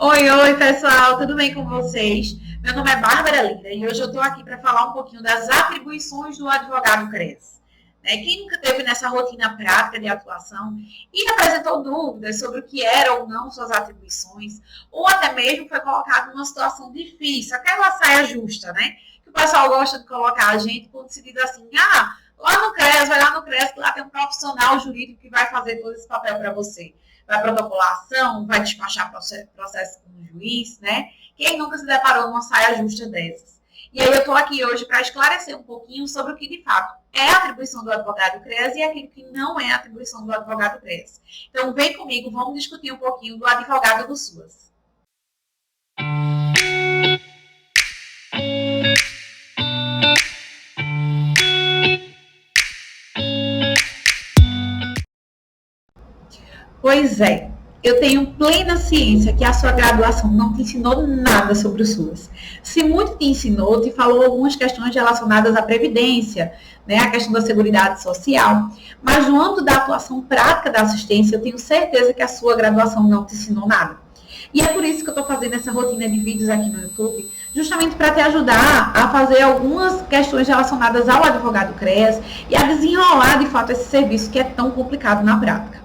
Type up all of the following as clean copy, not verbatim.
Oi, pessoal, tudo bem com vocês? Meu nome é Bárbara Lira e hoje eu estou aqui para falar um pouquinho das atribuições do advogado CRES. Quem nunca teve nessa rotina prática de atuação e apresentou dúvidas sobre o que eram ou não suas atribuições, ou até mesmo foi colocado numa situação difícil, aquela saia justa, né? Que o pessoal gosta de colocar a gente quando se diz assim, lá no CRES, vai lá no CRES, que lá tem um profissional jurídico que vai fazer todo esse papel para você. Vai protocolar a ação, vai despachar processo com o juiz, né? Quem nunca se deparou numa saia justa dessas? E aí eu estou aqui hoje para esclarecer um pouquinho sobre o que de fato é a atribuição do advogado CRES e aquilo que não é a atribuição do advogado CRES. Então vem comigo, vamos discutir um pouquinho do advogado do SUAS. Pois é, eu tenho plena ciência que a sua graduação não te ensinou nada sobre o SUAS. Se muito te ensinou, te falou algumas questões relacionadas à previdência, né, a questão da seguridade social, mas no âmbito da atuação prática da assistência, eu tenho certeza que a sua graduação não te ensinou nada. E é por isso que eu estou fazendo essa rotina de vídeos aqui no YouTube, justamente para te ajudar a fazer algumas questões relacionadas ao advogado CRES e a desenrolar, de fato, esse serviço que é tão complicado na prática.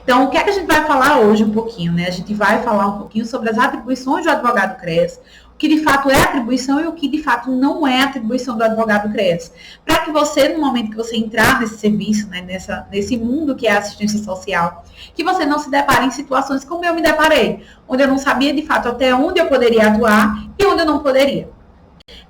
Então, o que é que a gente vai falar hoje um pouquinho, né? A gente vai falar um pouquinho sobre as atribuições do advogado CRES, o que de fato é atribuição e o que de fato não é atribuição do advogado CRES. Para que você, no momento que você entrar nesse serviço, né, nesse mundo que é a assistência social, que você não se depare em situações como eu me deparei, onde eu não sabia de fato até onde eu poderia atuar e onde eu não poderia.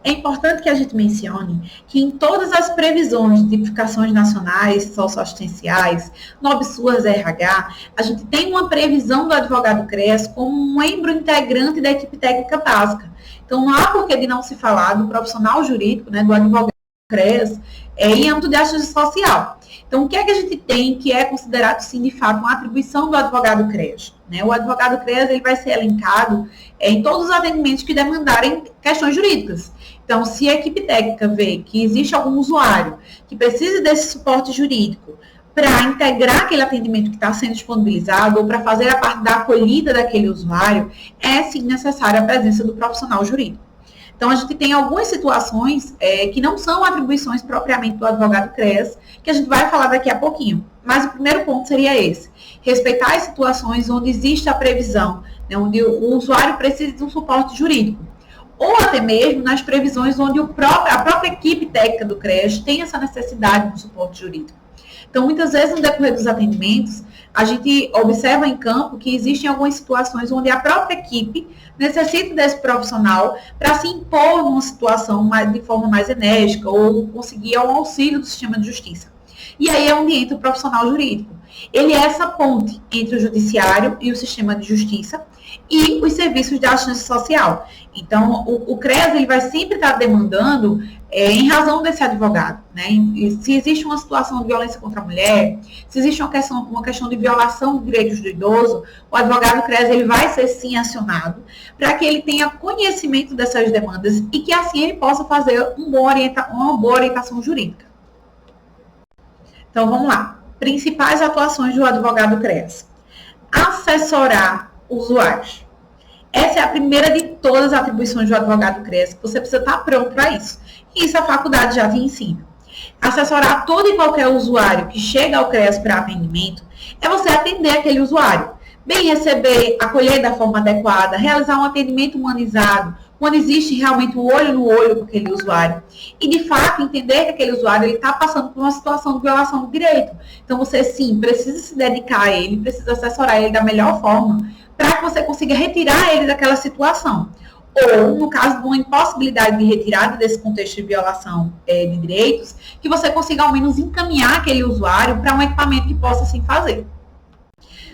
É importante que a gente mencione que em todas as previsões de tipificações nacionais socioassistenciais, NOBSUAS RH, a gente tem uma previsão do advogado CRES como um membro integrante da equipe técnica básica. Então, não há porquê de não se falar do profissional jurídico, né, do advogado CRES, em âmbito de assistência social. Então, o que é que a gente tem que é considerado, sim, de fato, uma atribuição do advogado CRES? Né? O advogado CRES ele vai ser elencado em todos os atendimentos que demandarem questões jurídicas. Então, se a equipe técnica vê que existe algum usuário que precisa desse suporte jurídico para integrar aquele atendimento que está sendo disponibilizado ou para fazer a parte da acolhida daquele usuário, é, sim, necessária a presença do profissional jurídico. Então, a gente tem algumas situações que não são atribuições propriamente do advogado CRES, que a gente vai falar daqui a pouquinho. Mas o primeiro ponto seria esse: respeitar as situações onde existe a previsão, né, onde o usuário precisa de um suporte jurídico. Ou até mesmo nas previsões onde a própria equipe técnica do CRES tem essa necessidade de um suporte jurídico. Então, muitas vezes, no decorrer dos atendimentos, a gente observa em campo que existem algumas situações onde a própria equipe necessita desse profissional para se impor numa situação de forma mais enérgica ou conseguir um auxílio do sistema de justiça. E aí é onde entra o profissional jurídico. Ele é essa ponte entre o judiciário e o sistema de justiça e os serviços de assistência social. Então, o CRES ele vai sempre estar demandando em razão desse advogado. Né? E se existe uma situação de violência contra a mulher, se existe uma questão de violação dos direitos do idoso, o advogado CRES ele vai ser sim acionado para que ele tenha conhecimento dessas demandas e que assim ele possa fazer uma boa orientação jurídica. Então, vamos lá. Principais atuações do advogado CRES. Assessorar usuários. Essa é a primeira de todas as atribuições do advogado CRES, que você precisa estar pronto para isso. E isso a faculdade já te ensina. Assessorar todo e qualquer usuário que chega ao CRES para atendimento é você atender aquele usuário. Bem receber, acolher da forma adequada, realizar um atendimento humanizado, quando existe realmente o olho no olho com aquele usuário. E, de fato, entender que aquele usuário está passando por uma situação de violação de direito. Então, você, sim, precisa se dedicar a ele, precisa assessorar ele da melhor forma, para que você consiga retirar ele daquela situação. Ou, no caso de uma impossibilidade de retirada desse contexto de violação de direitos, que você consiga, ao menos, encaminhar aquele usuário para um equipamento que possa, assim, fazer.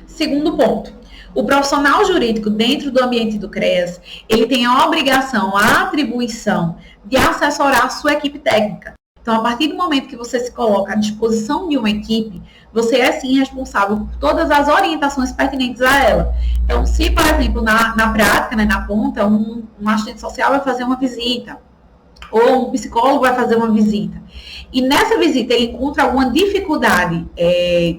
Segundo ponto. O profissional jurídico dentro do ambiente do CRES, ele tem a obrigação, a atribuição de assessorar a sua equipe técnica. Então, a partir do momento que você se coloca à disposição de uma equipe, você é sim responsável por todas as orientações pertinentes a ela. Então, se, por exemplo, na prática, né, na ponta, um assistente social vai fazer uma visita, ou um psicólogo vai fazer uma visita, e nessa visita ele encontra alguma dificuldade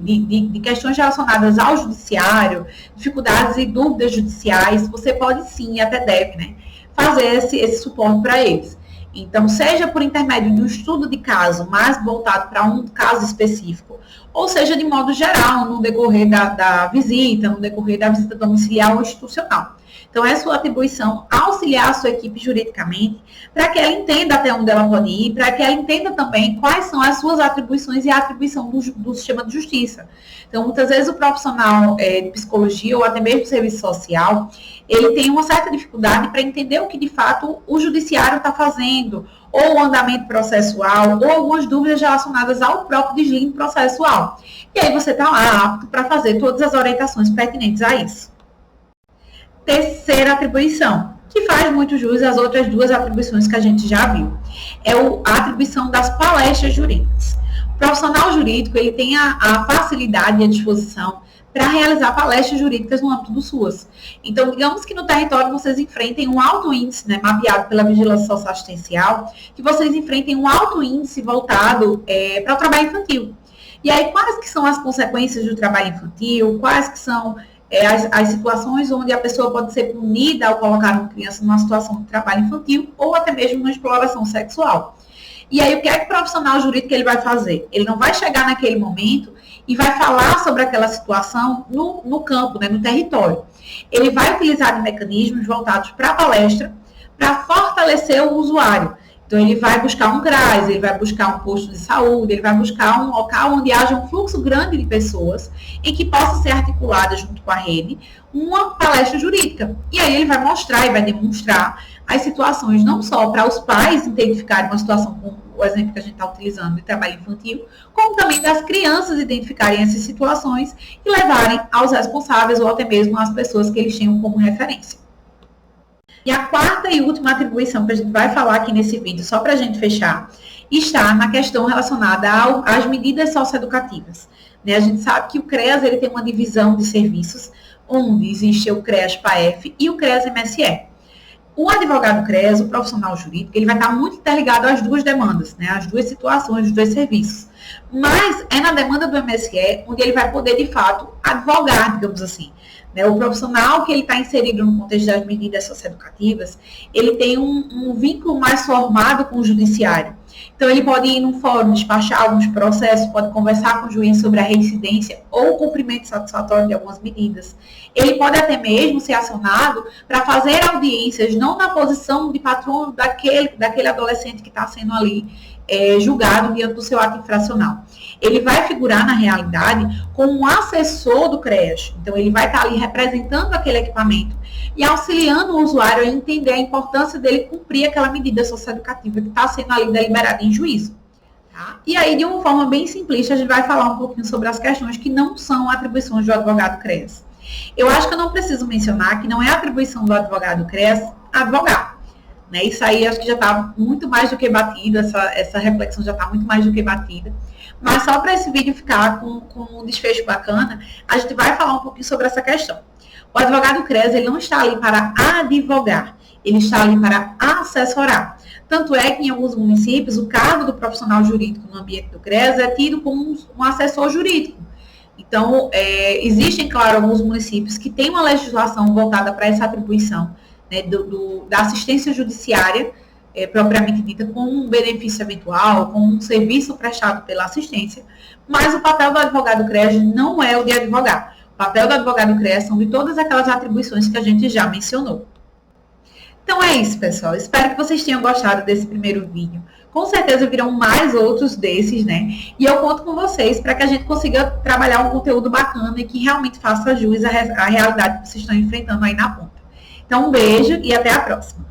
de questões relacionadas ao judiciário, dificuldades e dúvidas judiciais, você pode sim, e até deve, né, fazer esse suporte para eles. Então, seja por intermédio de um estudo de caso mais voltado para um caso específico, ou seja, de modo geral, no decorrer da visita, no decorrer da visita domiciliar ou institucional. Então, é sua atribuição auxiliar a sua equipe juridicamente, para que ela entenda até onde ela pode ir, para que ela entenda também quais são as suas atribuições e a atribuição do sistema de justiça. Então, muitas vezes o profissional de psicologia ou até mesmo serviço social, ele tem uma certa dificuldade para entender o que de fato o judiciário está fazendo, ou o andamento processual, ou algumas dúvidas relacionadas ao próprio deslinde processual. E aí você está lá apto para fazer todas as orientações pertinentes a isso. Terceira atribuição, que faz muito jus às outras duas atribuições que a gente já viu, é a atribuição das palestras jurídicas. O profissional jurídico, ele tem a facilidade e a disposição para realizar palestras jurídicas no âmbito do SUAS. Então, digamos que no território vocês enfrentem um alto índice, né, mapeado pela vigilância socioassistencial, que vocês enfrentem um alto índice voltado para o trabalho infantil. E aí, quais que são as consequências do trabalho infantil, quais que são as situações onde a pessoa pode ser punida ao colocar uma criança numa situação de trabalho infantil ou até mesmo uma exploração sexual. E aí, o que é que o profissional jurídico ele vai fazer? Ele não vai chegar naquele momento e vai falar sobre aquela situação no campo, né, no território. Ele vai utilizar de mecanismos voltados para a palestra para fortalecer o usuário. Então, ele vai buscar um CRAS, ele vai buscar um posto de saúde, ele vai buscar um local onde haja um fluxo grande de pessoas em que possa ser articulada junto com a rede uma palestra jurídica. E aí ele vai mostrar e vai demonstrar as situações, não só para os pais identificarem uma situação como o exemplo que a gente está utilizando de trabalho infantil, como também das crianças identificarem essas situações e levarem aos responsáveis ou até mesmo às pessoas que eles tenham como referência. E a quarta e última atribuição que a gente vai falar aqui nesse vídeo, só para a gente fechar, está na questão relacionada às medidas socioeducativas. Né? A gente sabe que o CREAS ele tem uma divisão de serviços, onde existe o CREAS-PAEF e o CREAS-MSE. O advogado CREAS, o profissional jurídico, ele vai estar muito interligado às duas demandas, né? Às duas situações, os dois serviços. Mas é na demanda do MSE onde ele vai poder, de fato, advogar, digamos assim. O profissional que ele está inserido no contexto das medidas socioeducativas, ele tem um vínculo mais formado com o judiciário. Então, ele pode ir num fórum, despachar alguns processos, pode conversar com o juiz sobre a reincidência ou o cumprimento satisfatório de algumas medidas. Ele pode até mesmo ser acionado para fazer audiências, não na posição de patrono daquele adolescente que está sendo ali julgado diante do seu ato infracional. Ele vai figurar, na realidade, como um assessor do CREAS. Então, ele vai estar ali representando aquele equipamento e auxiliando o usuário a entender a importância dele cumprir aquela medida socioeducativa que está sendo ali deliberada em juízo. Tá? E aí, de uma forma bem simplista, a gente vai falar um pouquinho sobre as questões que não são atribuições do advogado CREAS. Eu acho que eu não preciso mencionar que não é atribuição do advogado CREAS advogar. Né? Isso aí acho que já está muito mais do que batido, essa reflexão já está muito mais do que batida. Mas só para esse vídeo ficar com um desfecho bacana, a gente vai falar um pouquinho sobre essa questão. O advogado CREAS, ele não está ali para advogar, ele está ali para assessorar. Tanto é que em alguns municípios, o cargo do profissional jurídico no ambiente do CREAS é tido como um assessor jurídico. Então, existem, claro, alguns municípios que têm uma legislação voltada para essa atribuição, né, da assistência judiciária, propriamente dita, com um benefício eventual, com um serviço prestado pela assistência, mas o papel do advogado CREAS não é o de advogar. O papel do advogado CREAS são de todas aquelas atribuições que a gente já mencionou. Então é isso, pessoal. Espero que vocês tenham gostado desse primeiro vídeo. Com certeza virão mais outros desses, né? E eu conto com vocês para que a gente consiga trabalhar um conteúdo bacana e que realmente faça jus à realidade que vocês estão enfrentando aí na ponta. Então, um beijo e até a próxima.